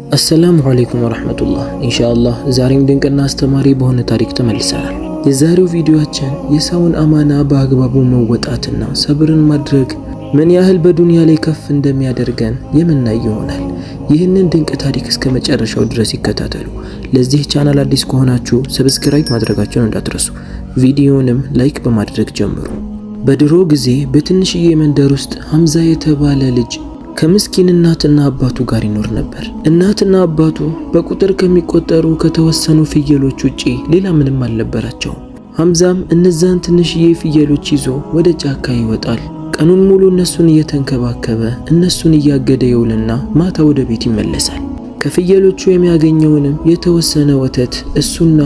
السلام عليكم ورحمة الله إن شاء الله زارين ድንቅና አስተማሪ በሆነ ታሪክ ተመልሰናል። የዛሬው ቪዲዮአችን የሰውን አማና በአግባቡ መወጣትና ሰብርን ማድረግ ምን ያህል በዱንያ ላይ ከፍ እንደሚያደርገን የምናይ ይሆናል። ይህንን ድንቅ ታሪክ እስከ መጨረሻው ድረስ ይከታተሉ። ለዚህ ቻናል አዲስ ከሆናችሁ ሰብስክራይብ ማድረጋችሁን እንዳትረሱ፣ ቪዲዮንም ላይክ በማድረግ ጀምሩ። በድሮ ጊዜ በትንሽዬ መንደር ውስጥ ሐምዛ የተባለ ልጅ ከምስኪን እናትና አባቱ ጋር ይኖር ነበር። እናትና አባቱ በቁጥር ከሚቆጠሩ ከተወሰኑ ፍየሎች ውጪ ሌላ ምንም አልነበራቸውም። ሐምዛም እነዛን ትንሽዬ ፍየሎች ይዞ ወደ ጫካ ይወጣል። ቀኑን ሙሉ እነሱን እየተንከባከበ እነሱን እያገደ ይውልና ማታ ወደ ቤት ይመለሳል። ከፍየሎቹ የሚያገኘውንም የተወሰነ ወተት እሱና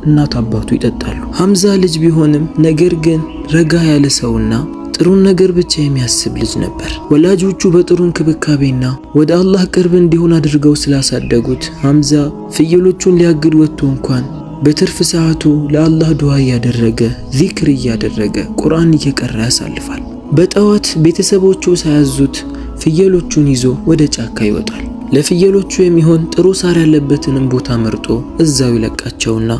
እናት አባቱ ይጠጣሉ። ሐምዛ ልጅ ቢሆንም ነገር ግን ረጋ ያለ ሰውና ጥሩን ነገር ብቻ የሚያስብ ልጅ ነበር። ወላጆቹ በጥሩ እንክብካቤና ወደ አላህ ቅርብ እንዲሆን አድርገው ስላሳደጉት ሐምዛ ፍየሎቹን ሊያግድ ወጥቶ እንኳን በትርፍ ሰዓቱ ለአላህ ዱዓ እያደረገ ዚክር እያደረገ ቁርአን እየቀራ ያሳልፋል። በጠዋት ቤተሰቦቹ ሳያዙት ፍየሎቹን ይዞ ወደ ጫካ ይወጣል። ለፍየሎቹ የሚሆን ጥሩ ሳር ያለበትንም ቦታ መርጦ እዛው ይለቃቸውና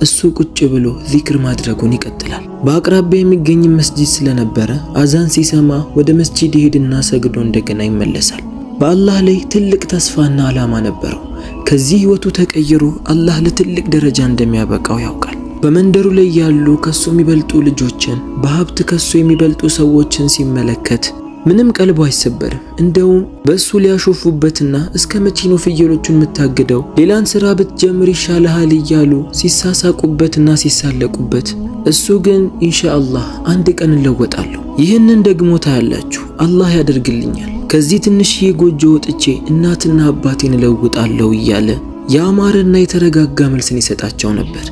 እሱ ቁጭ ብሎ ዚክር ማድረጉን ይቀጥላል። በአቅራቢያ የሚገኝ መስጂድ ስለነበረ አዛን ሲሰማ ወደ መስጂድ ይሄድና ሰግዶ እንደገና ይመለሳል። በአላህ ላይ ትልቅ ተስፋና ዓላማ ነበረው። ከዚህ ህይወቱ ተቀይሮ አላህ ለትልቅ ደረጃ እንደሚያበቃው ያውቃል። በመንደሩ ላይ ያሉ ከሱ የሚበልጡ ልጆችን፣ በሀብት ከሱ የሚበልጡ ሰዎችን ሲመለከት ምንም ቀልቡ አይሰበርም። እንደውም በሱ ሊያሾፉበትና እስከ መቼ ነው ፍየሎቹን የምታገደው? ሌላን ስራ ብትጀምር ይሻልሃል እያሉ ሲሳሳቁበትና ሲሳለቁበት፣ እሱ ግን ኢንሻአላህ አንድ ቀን እለወጣለሁ፣ ይህንን ደግሞ ታያላችሁ፣ አላህ ያደርግልኛል፣ ከዚህ ትንሽዬ ጎጆ ወጥቼ እናትና አባቴን እለውጣለሁ እያለ ያማረና የተረጋጋ መልስን ይሰጣቸው ነበር።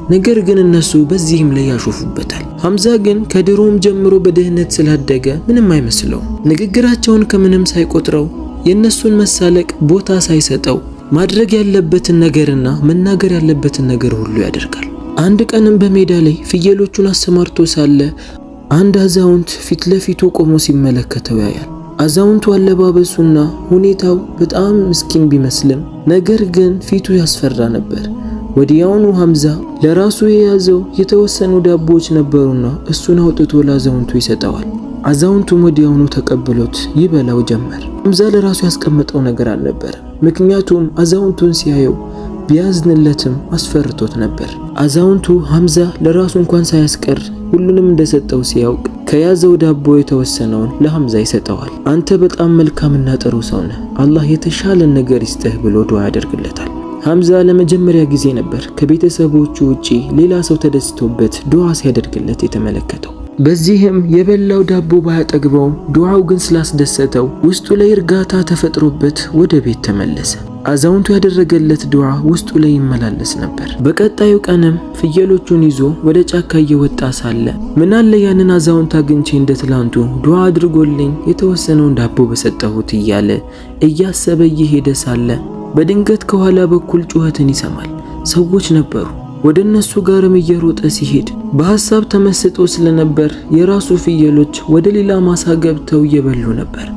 ነገር ግን እነሱ በዚህም ላይ ያሾፉበታል። ሐምዛ ግን ከድሮም ጀምሮ በድህነት ስላደገ ምንም አይመስለው። ንግግራቸውን ከምንም ሳይቆጥረው የነሱን መሳለቅ ቦታ ሳይሰጠው ማድረግ ያለበትን ነገርና መናገር ያለበትን ነገር ሁሉ ያደርጋል። አንድ ቀንም በሜዳ ላይ ፍየሎቹን አሰማርቶ ሳለ አንድ አዛውንት ፊት ለፊቱ ቆሞ ሲመለከተው ያያል። አዛውንቱ አለባበሱና ሁኔታው በጣም ምስኪን ቢመስልም ነገር ግን ፊቱ ያስፈራ ነበር። ወዲያውኑ ሐምዛ ለራሱ የያዘው የተወሰኑ ዳቦዎች ነበሩና እሱን አውጥቶ ለአዛውንቱ ይሰጠዋል። አዛውንቱም ወዲያውኑ ተቀብሎት ይበላው ጀመር። ሐምዛ ለራሱ ያስቀመጠው ነገር አልነበረም። ምክንያቱም አዛውንቱን ሲያየው ቢያዝንለትም አስፈርቶት ነበር። አዛውንቱ ሐምዛ ለራሱ እንኳን ሳያስቀር ሁሉንም እንደሰጠው ሲያውቅ ከያዘው ዳቦ የተወሰነውን ለሐምዛ ይሰጠዋል። አንተ በጣም መልካምና ጥሩ ሰው ነህ፣ አላህ የተሻለን ነገር ይስጥህ ብሎ ዱዓ ያደርግለታል። ሐምዛ ለመጀመሪያ ጊዜ ነበር ከቤተሰቦቹ ውጪ ሌላ ሰው ተደስቶበት ዱዓ ሲያደርግለት የተመለከተው። በዚህም የበላው ዳቦ ባያጠግበውም ዱዓው ግን ስላስደሰተው ውስጡ ላይ እርጋታ ተፈጥሮበት ወደ ቤት ተመለሰ። አዛውንቱ ያደረገለት ዱዓ ውስጡ ላይ ይመላለስ ነበር። በቀጣዩ ቀንም ፍየሎቹን ይዞ ወደ ጫካ እየወጣ ሳለ ምናለ ያንን አዛውንት አግኝቼ እንደትላንቱ ዱዓ አድርጎልኝ የተወሰነውን ዳቦ በሰጠሁት እያለ እያሰበ እየሄደ ሳለ በድንገት ከኋላ በኩል ጩኸትን ይሰማል። ሰዎች ነበሩ። ወደ እነሱ ጋርም እየሮጠ ሲሄድ በሐሳብ ተመስጦ ስለነበር የራሱ ፍየሎች ወደ ሌላ ማሳ ገብተው እየበሉ ነበር።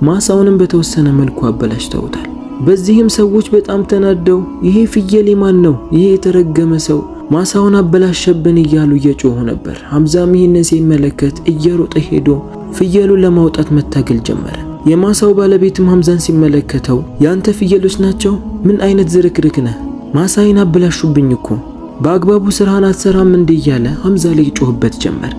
ማሳውንም በተወሰነ መልኩ አበላሽተውታል። በዚህም ሰዎች በጣም ተናደው ይሄ ፍየል ማን ነው? ይሄ የተረገመ ሰው ማሳውን አበላሸብን እያሉ እየጮሁ ነበር። ሐምዛም ይህንን ሲመለከት እየሮጠ ሄዶ ፍየሉን ለማውጣት መታገል ጀመረ። የማሳው ባለቤትም ሐምዛን ሲመለከተው ያንተ ፍየሎች ናቸው? ምን አይነት ዝርክርክ ነህ? ማሳይን አበላሹብኝ እኮ በአግባቡ ስራህን አትሰራም እንዴ? እያለ ሐምዛ ላይ ጮህበት ጀመር።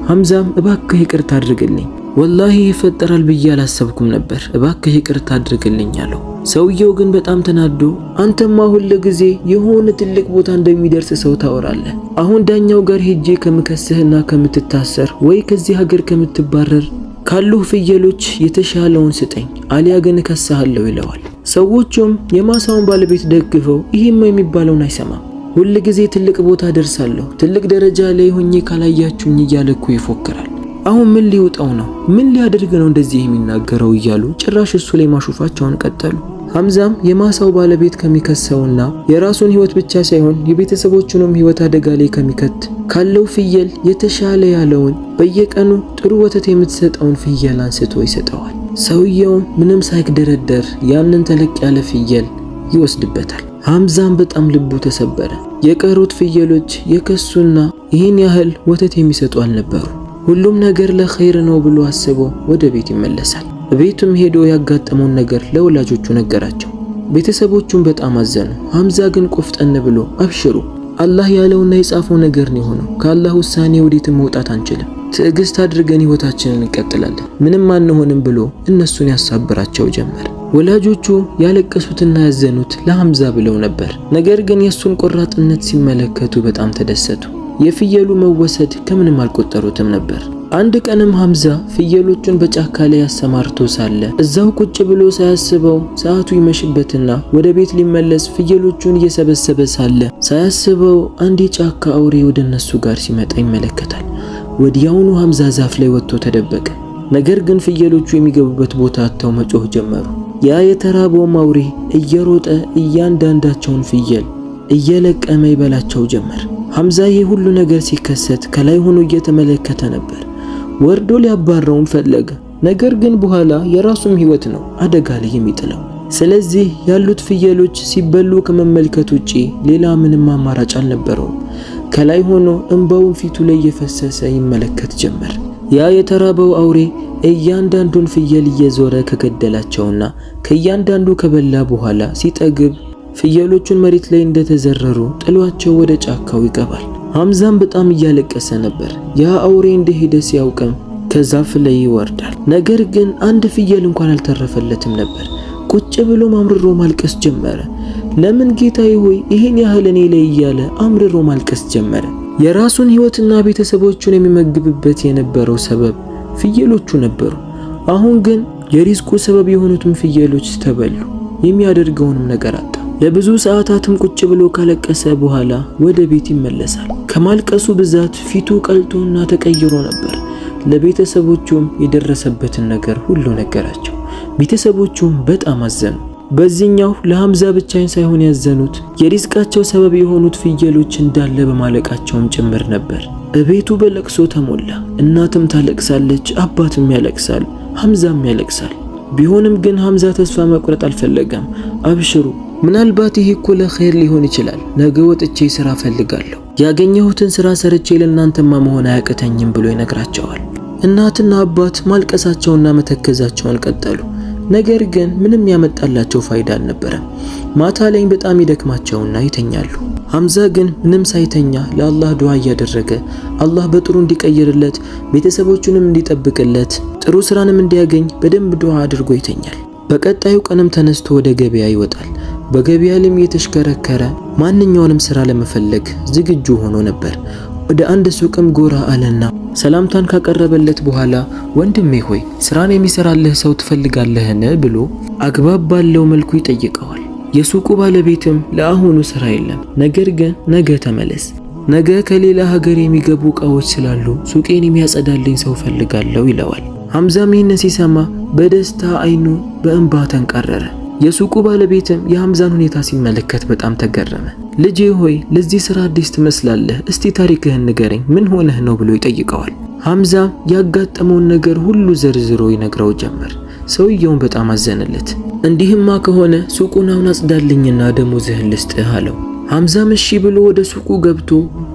ሐምዛም እባክህ ይቅርታ አድርግልኝ፣ ወላሂ ይፈጠራል ብዬ አላሰብኩም ነበር፣ እባክህ ይቅርታ አድርግልኝ አለው። ሰውየው ግን በጣም ተናዶ አንተማ ሁሉ ጊዜ የሆነ ትልቅ ቦታ እንደሚደርስ ሰው ታወራለህ። አሁን ዳኛው ጋር ሄጄ ከምከስህና ከምትታሰር ወይ ከዚህ ሀገር ከምትባረር ካሉህ ፍየሎች የተሻለውን ስጠኝ፣ አሊያ ግን እከስሃለሁ ይለዋል። ሰዎቹም የማሳውን ባለቤት ደግፈው ይሄማ የሚባለውን አይሰማም፣ ሁሉ ጊዜ ትልቅ ቦታ ደርሳለሁ፣ ትልቅ ደረጃ ላይ ሆኜ ካላያችሁኝ እያለ እኮ ይፎክራል። አሁን ምን ሊውጣው ነው? ምን ሊያደርግ ነው እንደዚህ የሚናገረው? እያሉ ጭራሽ እሱ ላይ ማሾፋቸውን ቀጠሉ። ሐምዛም የማሳው ባለቤት ከሚከሰውና የራሱን ህይወት ብቻ ሳይሆን የቤተሰቦቹንም ህይወት አደጋ ላይ ከሚከት ካለው ፍየል የተሻለ ያለውን በየቀኑ ጥሩ ወተት የምትሰጠውን ፍየል አንስቶ ይሰጠዋል። ሰውየው ምንም ሳይደረደር ያንን ተለቅ ያለ ፍየል ይወስድበታል። ሐምዛም በጣም ልቡ ተሰበረ። የቀሩት ፍየሎች የከሱና ይህን ያህል ወተት የሚሰጡ አልነበሩ። ሁሉም ነገር ለኸይር ነው ብሎ አስቦ ወደ ቤት ይመለሳል። ቤቱም ሄዶ ያጋጠመውን ነገር ለወላጆቹ ነገራቸው። ቤተሰቦቹም በጣም አዘኑ። ሐምዛ ግን ቆፍጠን ብሎ አብሽሩ፣ አላህ ያለውና የጻፈው ነገር ነው የሆነው። ከአላህ ውሳኔ ወዴትም መውጣት አንችልም። ትዕግስት አድርገን ህይወታችንን እንቀጥላለን፣ ምንም አንሆንም ብሎ እነሱን ያሳብራቸው ጀመር። ወላጆቹ ያለቀሱትና ያዘኑት ለሐምዛ ብለው ነበር። ነገር ግን የሱን ቆራጥነት ሲመለከቱ በጣም ተደሰቱ። የፍየሉ መወሰድ ከምንም አልቆጠሩትም ነበር። አንድ ቀንም ሐምዛ ፍየሎቹን በጫካ ላይ ያሰማርቶ ሳለ እዛው ቁጭ ብሎ ሳያስበው ሰዓቱ ይመሽበትና ወደ ቤት ሊመለስ ፍየሎቹን እየሰበሰበ ሳለ ሳያስበው አንድ የጫካ አውሬ ወደ እነሱ ጋር ሲመጣ ይመለከታል። ወዲያውኑ ሐምዛ ዛፍ ላይ ወጥቶ ተደበቀ። ነገር ግን ፍየሎቹ የሚገቡበት ቦታ አጥተው መጮህ ጀመሩ። ያ የተራበው አውሬ እየሮጠ እያንዳንዳቸውን ፍየል እየለቀመ ይበላቸው ጀመር። ሐምዛ ይህ ሁሉ ነገር ሲከሰት ከላይ ሆኖ እየተመለከተ ነበር። ወርዶ ሊያባረውም ፈለገ። ነገር ግን በኋላ የራሱም ህይወት ነው አደጋ ላይ የሚጥለው። ስለዚህ ያሉት ፍየሎች ሲበሉ ከመመልከት ውጪ ሌላ ምንም አማራጭ አልነበረውም። ከላይ ሆኖ እንባውን ፊቱ ላይ እየፈሰሰ ይመለከት ጀመር። ያ የተራበው አውሬ እያንዳንዱን ፍየል እየዞረ ከገደላቸውና ከእያንዳንዱ ከበላ በኋላ ሲጠግብ ፍየሎቹን መሬት ላይ እንደተዘረሩ ጥሏቸው ወደ ጫካው ይገባል። ሐምዛም በጣም እያለቀሰ ነበር። ያ አውሬ እንደሄደ ሲያውቅም ከዛፍ ላይ ይወርዳል። ነገር ግን አንድ ፍየል እንኳን አልተረፈለትም ነበር። ቁጭ ብሎ አምርሮ ማልቀስ ጀመረ። ለምን ጌታዬ ሆይ ይሄን ያህል እኔ ላይ እያለ አምርሮ ማልቀስ ጀመረ። የራሱን ህይወትና ቤተሰቦቹን የሚመግብበት የነበረው ሰበብ ፍየሎቹ ነበሩ። አሁን ግን የሪዝቁ ሰበብ የሆኑትም ፍየሎች ተበሉ። የሚያደርገውንም ነገር አጣ። ለብዙ ሰዓታትም ቁጭ ብሎ ካለቀሰ በኋላ ወደ ቤት ይመለሳል። ከማልቀሱ ብዛት ፊቱ ቀልጦና ተቀይሮ ነበር። ለቤተሰቦቹም የደረሰበትን ነገር ሁሉ ነገራቸው። ቤተሰቦቹም በጣም አዘኑ። በዚህኛው ለሐምዛ ብቻዬን ሳይሆን ያዘኑት የሪዝቃቸው ሰበብ የሆኑት ፍየሎች እንዳለ በማለቃቸውም ጭምር ነበር። እቤቱ በለቅሶ ተሞላ። እናትም ታለቅሳለች፣ አባትም ያለቅሳል፣ ሐምዛም ያለቅሳል። ቢሆንም ግን ሐምዛ ተስፋ መቁረጥ አልፈለገም። አብሽሩ፣ ምናልባት ይሄ እኮ ለኸይር ሊሆን ይችላል። ነገ ወጥቼ ስራ ፈልጋለሁ፣ ያገኘሁትን ስራ ሰርቼ ለእናንተማ መሆን አያቅተኝም ብሎ ይነግራቸዋል። እናትና አባት ማልቀሳቸውና መተከዛቸውን ቀጠሉ። ነገር ግን ምንም ያመጣላቸው ፋይዳ አልነበረም። ማታ ላይ በጣም ይደክማቸውና ይተኛሉ። ሐምዛ ግን ምንም ሳይተኛ ለአላህ ዱዓ እያደረገ አላህ በጥሩ እንዲቀይርለት፣ ቤተሰቦቹንም እንዲጠብቅለት፣ ጥሩ ስራንም እንዲያገኝ በደንብ ዱዓ አድርጎ ይተኛል። በቀጣዩ ቀንም ተነስቶ ወደ ገበያ ይወጣል። በገበያ ላይም የተሽከረከረ ማንኛውንም ስራ ለመፈለግ ዝግጁ ሆኖ ነበር። ወደ አንድ ሱቅም ጎራ አለና ሰላምታን ካቀረበለት በኋላ ወንድሜ ሆይ ስራን የሚሰራልህ ሰው ትፈልጋለህን ብሎ አግባብ ባለው መልኩ ይጠይቀዋል። የሱቁ ባለቤትም ለአሁኑ ስራ የለም፣ ነገር ግን ነገ ተመለስ፣ ነገ ከሌላ ሀገር የሚገቡ እቃዎች ስላሉ ሱቄን የሚያጸዳልኝ ሰው ፈልጋለሁ ይለዋል። ሐምዛም ይህንን ሲሰማ በደስታ አይኑ በእንባ ተንቀረረ። የሱቁ ባለቤትም የሐምዛን ሁኔታ ሲመለከት በጣም ተገረመ። ልጄ ሆይ ለዚህ ስራ አዲስ ትመስላለህ፣ እስቲ ታሪክህን ንገረኝ፣ ምን ሆነህ ነው ብሎ ይጠይቀዋል። ሐምዛ ያጋጠመውን ነገር ሁሉ ዘርዝሮ ይነግረው ጀመር። ሰውየውን በጣም አዘነለት። እንዲህማ ከሆነ ሱቁን አሁን አጽዳልኝና ደሞዝህን ልስጥህ አለው። ሐምዛም እሺ ብሎ ወደ ሱቁ ገብቶ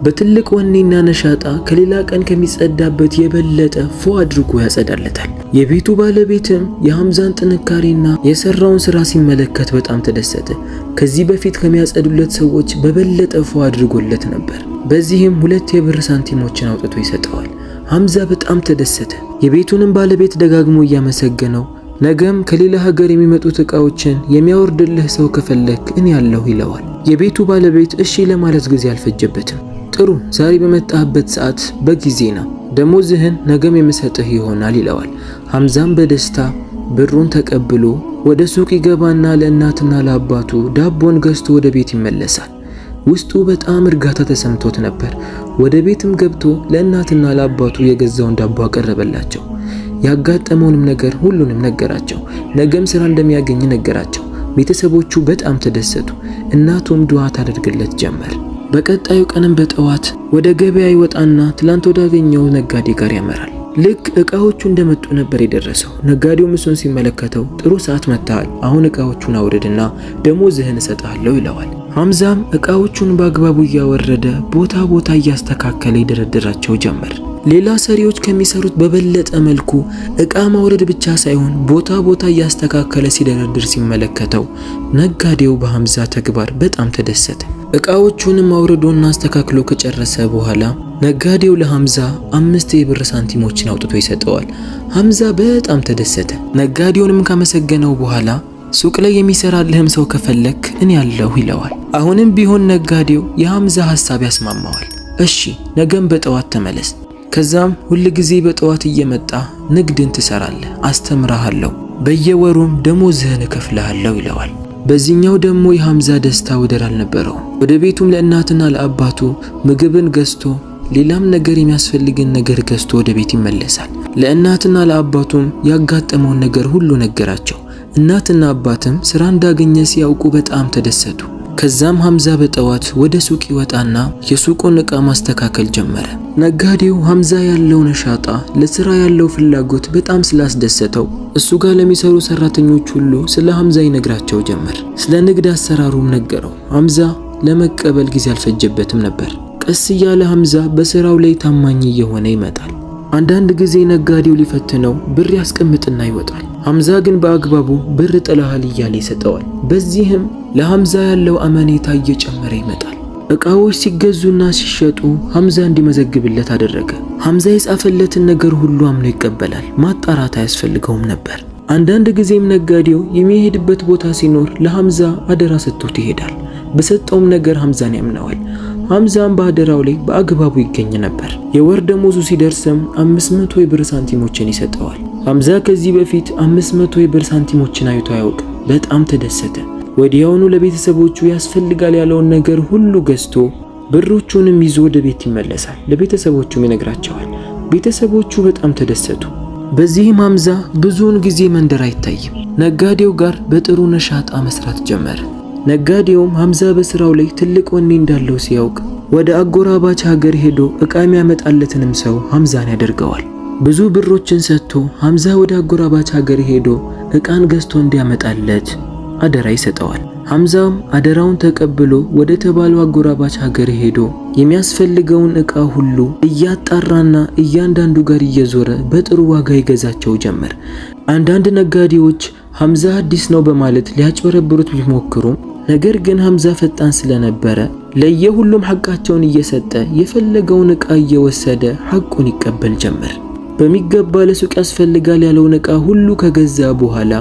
በትልቅ ወኔና ነሻጣ ከሌላ ቀን ከሚጸዳበት የበለጠ ፎ አድርጎ ያጸዳለታል። የቤቱ ባለቤትም የሐምዛን ጥንካሬና የሰራውን ስራ ሲመለከት በጣም ተደሰተ። ከዚህ በፊት ከሚያጸዱለት ሰዎች በበለጠ ፎ አድርጎለት ነበር። በዚህም 2 የብር ሳንቲሞችን አውጥቶ ይሰጠዋል። ሐምዛ በጣም ተደሰተ። የቤቱንም ባለቤት ደጋግሞ እያመሰገነው ነገም ከሌላ ሀገር የሚመጡት እቃዎችን የሚያወርድልህ ሰው ከፈለክ እኔ ያለሁ ይለዋል። የቤቱ ባለቤት እሺ ለማለት ጊዜ አልፈጀበትም። ጥሩ፣ ዛሬ በመጣህበት ሰዓት በጊዜ ነው፣ ደሞዝህን ነገም የምሰጥህ ይሆናል ይለዋል። ሐምዛም በደስታ ብሩን ተቀብሎ ወደ ሱቅ ይገባና ለእናትና ለአባቱ ዳቦን ገዝቶ ወደ ቤት ይመለሳል። ውስጡ በጣም እርጋታ ተሰምቶት ነበር። ወደ ቤትም ገብቶ ለእናትና ለአባቱ የገዛውን ዳቦ አቀረበላቸው። ያጋጠመውንም ነገር ሁሉንም ነገራቸው። ነገም ስራ እንደሚያገኝ ነገራቸው። ቤተሰቦቹ በጣም ተደሰቱ። እናቱም ዱዓ ታደርግለት ጀመር። በቀጣዩ ቀንም በጠዋት ወደ ገበያ ይወጣና ትላንት ወዳገኘው ነጋዴ ጋር ያመራል። ልክ እቃዎቹ እንደመጡ ነበር የደረሰው። ነጋዴው እሱን ሲመለከተው ጥሩ ሰዓት መጥተሃል፣ አሁን እቃዎቹን አውርድና ደሞዝህን እሰጥሃለሁ ይለዋል። ሐምዛም እቃዎቹን በአግባቡ እያወረደ ቦታ ቦታ እያስተካከለ ይደረድራቸው ጀመር። ሌላ ሰሪዎች ከሚሰሩት በበለጠ መልኩ እቃ ማውረድ ብቻ ሳይሆን ቦታ ቦታ እያስተካከለ ሲደረድር ሲመለከተው ነጋዴው በሐምዛ ተግባር በጣም ተደሰተ። እቃዎቹንም አውርዶና አስተካክሎ ከጨረሰ በኋላ ነጋዴው ለሐምዛ 5 የብር ሳንቲሞችን አውጥቶ ይሰጠዋል። ሐምዛ በጣም ተደሰተ። ነጋዴውንም ካመሰገነው በኋላ ሱቅ ላይ የሚሰራልህም ሰው ከፈለክ እኔ ያለሁ ይለዋል። አሁንም ቢሆን ነጋዴው የሐምዛ ሐሳብ ያስማማዋል። እሺ ነገም በጠዋት ተመለስ፣ ከዛም ሁል ጊዜ በጠዋት እየመጣ ንግድን ትሰራለህ፣ አስተምራለሁ፣ በየወሩም ደሞዝህን እከፍልሃለሁ ይለዋል። በዚህኛው ደግሞ የሐምዛ ደስታ ወደር አልነበረው። ወደ ቤቱም ለእናትና ለአባቱ ምግብን ገዝቶ ሌላም ነገር የሚያስፈልግን ነገር ገዝቶ ወደ ቤት ይመለሳል። ለእናትና ለአባቱም ያጋጠመውን ነገር ሁሉ ነገራቸው። እናትና አባትም ስራ እንዳገኘ ሲያውቁ በጣም ተደሰቱ። ከዛም ሐምዛ በጠዋት ወደ ሱቅ ይወጣና የሱቁን ዕቃ ማስተካከል ጀመረ። ነጋዴው ሐምዛ ያለው ነሻጣ፣ ለስራ ያለው ፍላጎት በጣም ስላስደሰተው እሱ ጋር ለሚሰሩ ሰራተኞች ሁሉ ስለ ሐምዛ ይነግራቸው ጀመር። ስለ ንግድ አሰራሩም ነገረው። ሐምዛ ለመቀበል ጊዜ አልፈጀበትም ነበር። ቀስ እያለ ሐምዛ በስራው ላይ ታማኝ እየሆነ ይመጣል። አንዳንድ ጊዜ ነጋዴው ሊፈትነው ብር ያስቀምጥና ይወጣል። ሐምዛ ግን በአግባቡ ብር ጥለሃል እያለ ይሰጠዋል። በዚህም ለሐምዛ ያለው አመኔታ እየጨመረ ይመጣል። እቃዎች ሲገዙና ሲሸጡ ሐምዛ እንዲመዘግብለት አደረገ። ሐምዛ የጻፈለትን ነገር ሁሉ አምኖ ይቀበላል። ማጣራት አያስፈልገውም ነበር። አንዳንድ ጊዜም ነጋዴው የሚሄድበት ቦታ ሲኖር ለሐምዛ አደራ ሰጥቶት ይሄዳል። በሰጠውም ነገር ሐምዛን ያምነዋል። ሐምዛም በአደራው ላይ በአግባቡ ይገኝ ነበር። የወር ደሞዙ ሲደርስም 500 የብር ሳንቲሞችን ይሰጠዋል። ሐምዛ ከዚህ በፊት 500 የብር ሳንቲሞችን አይቶ አያውቅም። በጣም ተደሰተ። ወዲያውኑ ለቤተሰቦቹ ያስፈልጋል ያለውን ነገር ሁሉ ገዝቶ ብሮቹንም ይዞ ወደ ቤት ይመለሳል። ለቤተሰቦቹም ይነግራቸዋል። ቤተሰቦቹ በጣም ተደሰቱ። በዚህም ሐምዛ ብዙውን ጊዜ መንደር አይታይም። ነጋዴው ጋር በጥሩ ነሻጣ መስራት ጀመረ። ነጋዴውም ሐምዛ በስራው ላይ ትልቅ ወኔ እንዳለው ሲያውቅ ወደ አጎራባች ሀገር ሄዶ ዕቃ የሚያመጣለትንም ሰው ሐምዛን ያደርገዋል። ብዙ ብሮችን ሰጥቶ ሐምዛ ወደ አጎራባች ሀገር ሄዶ ዕቃን ገዝቶ እንዲያመጣለት አደራ ይሰጠዋል። ሐምዛም አደራውን ተቀብሎ ወደ ተባለው አጎራባች ሀገር ሄዶ የሚያስፈልገውን ዕቃ ሁሉ እያጣራና እያንዳንዱ ጋር እየዞረ በጥሩ ዋጋ ይገዛቸው ጀመር። አንዳንድ ነጋዴዎች ሐምዛ አዲስ ነው በማለት ሊያጭበረብሩት ቢሞክሩም ነገር ግን ሐምዛ ፈጣን ስለነበረ ለየሁሉም ሐቃቸውን እየሰጠ የፈለገውን ዕቃ እየወሰደ ሐቁን ይቀበል ጀመር። በሚገባ ለሱቅ ያስፈልጋል ያለውን ዕቃ ሁሉ ከገዛ በኋላ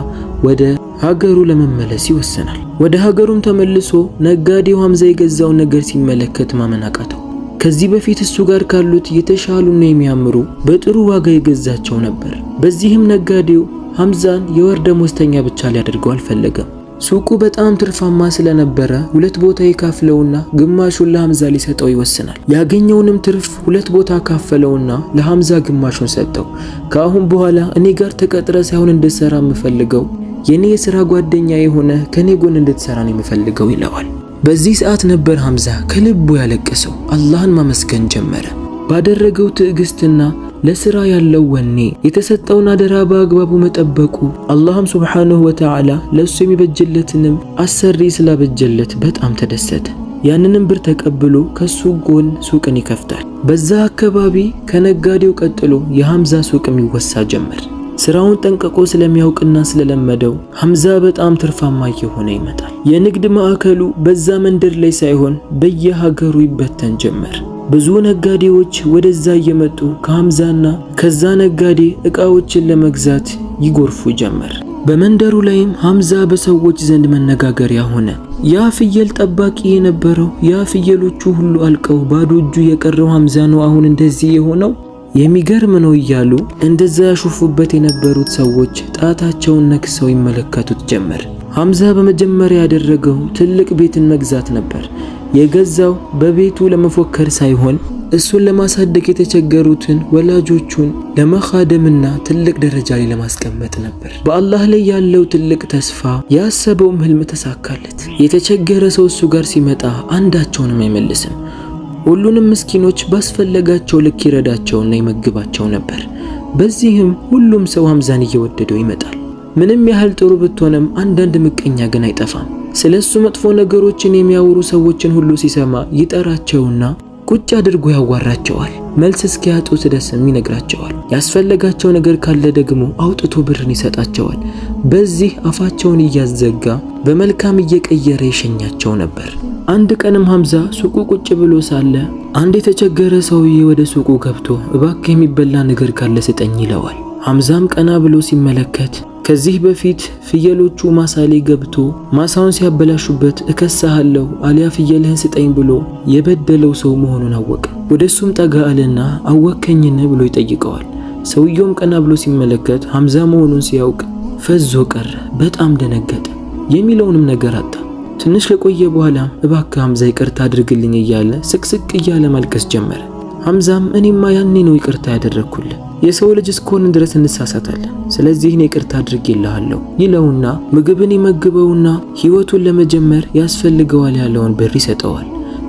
ወደ ሀገሩ ለመመለስ ይወሰናል። ወደ ሀገሩም ተመልሶ ነጋዴው ሐምዛ የገዛውን ነገር ሲመለከት ማመን አቃተው። ከዚህ በፊት እሱ ጋር ካሉት የተሻሉና የሚያምሩ በጥሩ ዋጋ የገዛቸው ነበር። በዚህም ነጋዴው ሐምዛን የወር ደመወዝተኛ ብቻ ሊያደርገው አልፈለገም። ሱቁ በጣም ትርፋማ ስለነበረ 2 ቦታ ይካፍለውና ግማሹን ለሐምዛ ሊሰጠው ይወስናል። ያገኘውንም ትርፍ 2 ቦታ ካፈለውና ለሐምዛ ግማሹን ሰጠው። ከአሁን በኋላ እኔ ጋር ተቀጥረ ሳይሆን እንድትሰራ የምፈልገው የኔ የሥራ ጓደኛ የሆነ ከኔ ጎን እንድትሰራ ነው የምፈልገው ይለዋል። በዚህ ሰዓት ነበር ሐምዛ ከልቡ ያለቀሰው። አላህን ማመስገን ጀመረ። ባደረገው ትዕግስትና ለስራ ያለው ወኔ የተሰጠውን አደራ በአግባቡ መጠበቁ አላህም ሱብሓነሁ ወተዓላ ለሱ የሚበጀለትንም አሰሪ ስላበጀለት በጣም ተደሰተ። ያንንም ብር ተቀብሎ ከሱ ጎን ሱቅን ይከፍታል። በዛ አካባቢ ከነጋዴው ቀጥሎ የሐምዛ ሱቅም ይወሳ ጀመር። ስራውን ጠንቅቆ ስለሚያውቅና ስለለመደው ሐምዛ በጣም ትርፋማ እየሆነ ይመጣል። የንግድ ማዕከሉ በዛ መንደር ላይ ሳይሆን በየሀገሩ ይበተን ጀመር። ብዙ ነጋዴዎች ወደዛ እየመጡ ከሐምዛና ከዛ ነጋዴ ዕቃዎችን ለመግዛት ይጎርፉ ጀመር። በመንደሩ ላይም ሐምዛ በሰዎች ዘንድ መነጋገሪያ ሆነ። ያ ፍየል ጠባቂ የነበረው ያ ፍየሎቹ ሁሉ አልቀው ባዶ እጁ የቀረው ሐምዛ ነው አሁን እንደዚህ የሆነው የሚገርም ነው እያሉ እንደዛ ያሹፉበት የነበሩት ሰዎች ጣታቸውን ነክሰው ይመለከቱት ጀመር። ሐምዛ በመጀመሪያ ያደረገው ትልቅ ቤትን መግዛት ነበር። የገዛው በቤቱ ለመፎከር ሳይሆን እሱን ለማሳደግ የተቸገሩትን ወላጆቹን ለመኻደምና ትልቅ ደረጃ ላይ ለማስቀመጥ ነበር። በአላህ ላይ ያለው ትልቅ ተስፋ ያሰበውም ህልም ተሳካለት። የተቸገረ ሰው እሱ ጋር ሲመጣ አንዳቸውንም አይመልስም። ሁሉንም ምስኪኖች ባስፈለጋቸው ልክ ይረዳቸውና ይመግባቸው ነበር። በዚህም ሁሉም ሰው ሐምዛን እየወደደው ይመጣል። ምንም ያህል ጥሩ ብትሆንም አንዳንድ ምቀኛ ግን አይጠፋም። ስለሱ መጥፎ ነገሮችን የሚያወሩ ሰዎችን ሁሉ ሲሰማ ይጠራቸውና ቁጭ አድርጎ ያዋራቸዋል። መልስ እስኪያጡት ድረስም ይነግራቸዋል። ያስፈለጋቸው ነገር ካለ ደግሞ አውጥቶ ብርን ይሰጣቸዋል። በዚህ አፋቸውን እያዘጋ በመልካም እየቀየረ ይሸኛቸው ነበር። አንድ ቀንም ሐምዛ ሱቁ ቁጭ ብሎ ሳለ አንድ የተቸገረ ሰውዬ ወደ ሱቁ ገብቶ እባክህ የሚበላ ነገር ካለ ስጠኝ ይለዋል። ሐምዛም ቀና ብሎ ሲመለከት ከዚህ በፊት ፍየሎቹ ማሳ ላይ ገብቶ ማሳውን ሲያበላሹበት እከሳሃለሁ አሊያ ፍየልህን ስጠኝ ብሎ የበደለው ሰው መሆኑን አወቀ። ወደሱም ጠጋ አለና አወከኝን ብሎ ይጠይቀዋል። ሰውየውም ቀና ብሎ ሲመለከት ሐምዛ መሆኑን ሲያውቅ ፈዞ ቀረ። በጣም ደነገጠ። የሚለውንም ነገር አጣ። ትንሽ ከቆየ በኋላም እባክህ ሐምዛ ይቅርታ አድርግልኝ እያለ ስቅስቅ እያለ ማልቀስ ጀመረ። ሐምዛም እኔማ ያኔ ነው ይቅርታ ያደረኩልህ፣ የሰው ልጅ እስከሆንን ድረስ እንሳሳታለን፣ ስለዚህ እኔ ይቅርታ አድርጌልሃለሁ ይለውና ምግብን ይመግበውና ህይወቱን ለመጀመር ያስፈልገዋል ያለውን ብር ይሰጠዋል።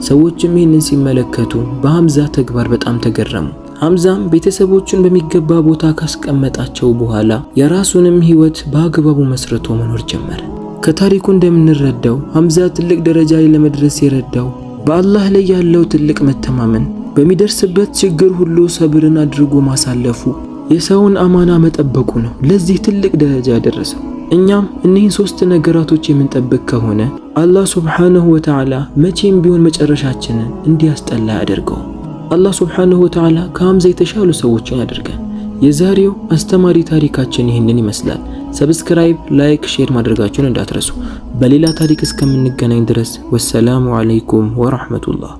ሰዎችም ይህንን ሲመለከቱ በሐምዛ ተግባር በጣም ተገረሙ። ሐምዛም ቤተሰቦቹን በሚገባ ቦታ ካስቀመጣቸው በኋላ የራሱንም ህይወት በአግባቡ መስርቶ መኖር ጀመረ። ከታሪኩ እንደምንረዳው ሐምዛ ትልቅ ደረጃ ላይ ለመድረስ የረዳው በአላህ ላይ ያለው ትልቅ መተማመን፣ በሚደርስበት ችግር ሁሉ ሰብርን አድርጎ ማሳለፉ፣ የሰውን አማና መጠበቁ ነው ለዚህ ትልቅ ደረጃ ያደረሰው። እኛም እነዚህን 3 ነገራቶች የምንጠብቅ ከሆነ አላህ ሱብሓነሁ ወተዓላ መቼም ቢሆን መጨረሻችንን እንዲያስጠላ ያደርገው። አላህ ሱብሓነሁ ወተዓላ ከሐምዛ የተሻሉ ሰዎችን ያደርገን። የዛሬው አስተማሪ ታሪካችን ይህንን ይመስላል። ሰብስክራይብ፣ ላይክ፣ ሼር ማድረጋችሁን እንዳትረሱ። በሌላ ታሪክ እስከምንገናኝ ድረስ ወሰላሙ አለይኩም ወራህመቱላህ።